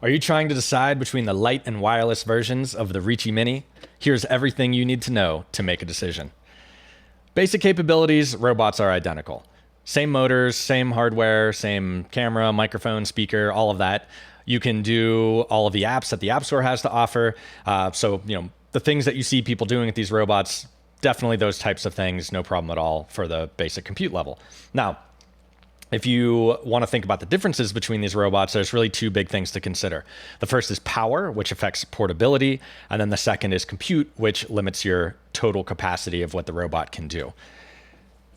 Are you trying to decide between the light and wireless versions of the Reachy Mini? Here's everything you need to know to make a decision. Basic capabilities, robots are identical. Same motors, same hardware, same camera, microphone, speaker, all of that. You can do all of the apps that the App Store has to offer. The things that you see people doing with these robots, definitely those types of things, no problem at all for the basic compute level. Now, if you want to think about the differences between these robots, there's really two big things to consider. The first is power, which affects portability, and then the second is compute, which limits your total capacity of what the robot can do.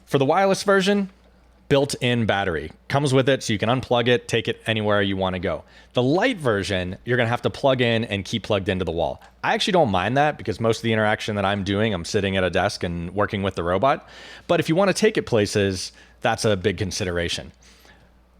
For the wireless version, built-in battery comes with it, so you can unplug it, take it anywhere you want to go. The light version, you're going to have to plug in and keep plugged into the wall. I actually don't mind that because most of the interaction that I'm doing, I'm sitting at a desk and working with the robot. But if you want to take it places, that's a big consideration.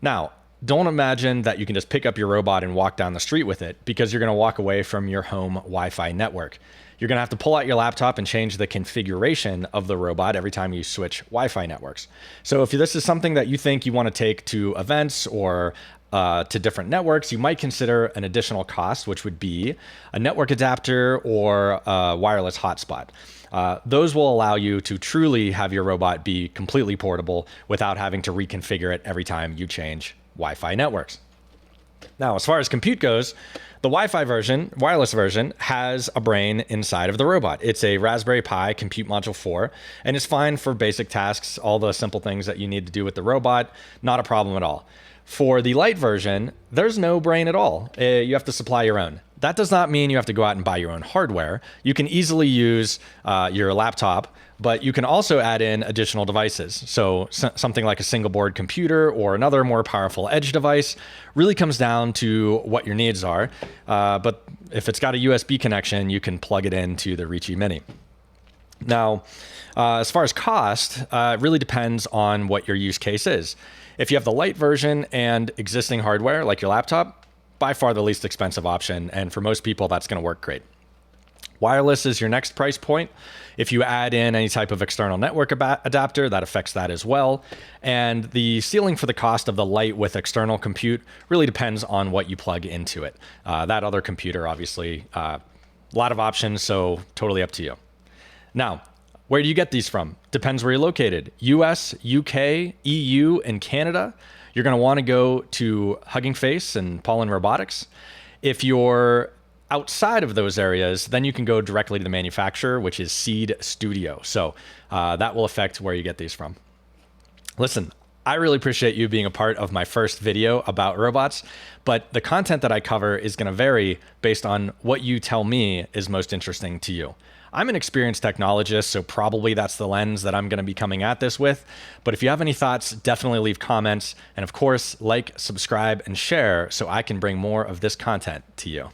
Now, don't imagine that you can just pick up your robot and walk down the street with it, because you're going to walk away from your home Wi-Fi network. You're going to have to pull out your laptop and change the configuration of the robot every time you switch Wi-Fi networks. So if this is something that you think you want to take to events or to different networks, you might consider an additional cost, which would be a network adapter or a wireless hotspot. Those will allow you to truly have your robot be completely portable without having to reconfigure it every time you change Wi-Fi networks. Now, as far as compute goes, the Wi-Fi version, wireless version, has a brain inside of the robot. It's a Raspberry Pi Compute Module 4, and it's fine for basic tasks, all the simple things that you need to do with the robot, not a problem at all. For the light version, there's no brain at all. You have to supply your own. That does not mean you have to go out and buy your own hardware. You can easily use your laptop, but you can also add in additional devices. So something like a single board computer or another more powerful edge device really comes down to what your needs are. But if it's got a USB connection, you can plug it into the Reachy Mini. Now, as far as cost, it really depends on what your use case is. If you have the light version and existing hardware like your laptop, by far the least expensive option, and for most people that's going to work great. Wireless is your next price point. If you add in any type of external network adapter, that affects that as well. And the ceiling for the cost of the light with external compute really depends on what you plug into it. That other computer, obviously, a lot of options, so totally up to you. Now, where do you get these from? Depends where you're located. US, UK, EU, and Canada. You're going to want to go to Hugging Face and Pollen Robotics. If you're outside of those areas, then you can go directly to the manufacturer, which is Seed Studio. So that will affect where you get these from. Listen, I really appreciate you being a part of my first video about robots, but the content that I cover is going to vary based on what you tell me is most interesting to you. I'm an experienced technologist, so probably that's the lens that I'm going to be coming at this with. But if you have any thoughts, definitely leave comments. And of course, like, subscribe, and share so I can bring more of this content to you.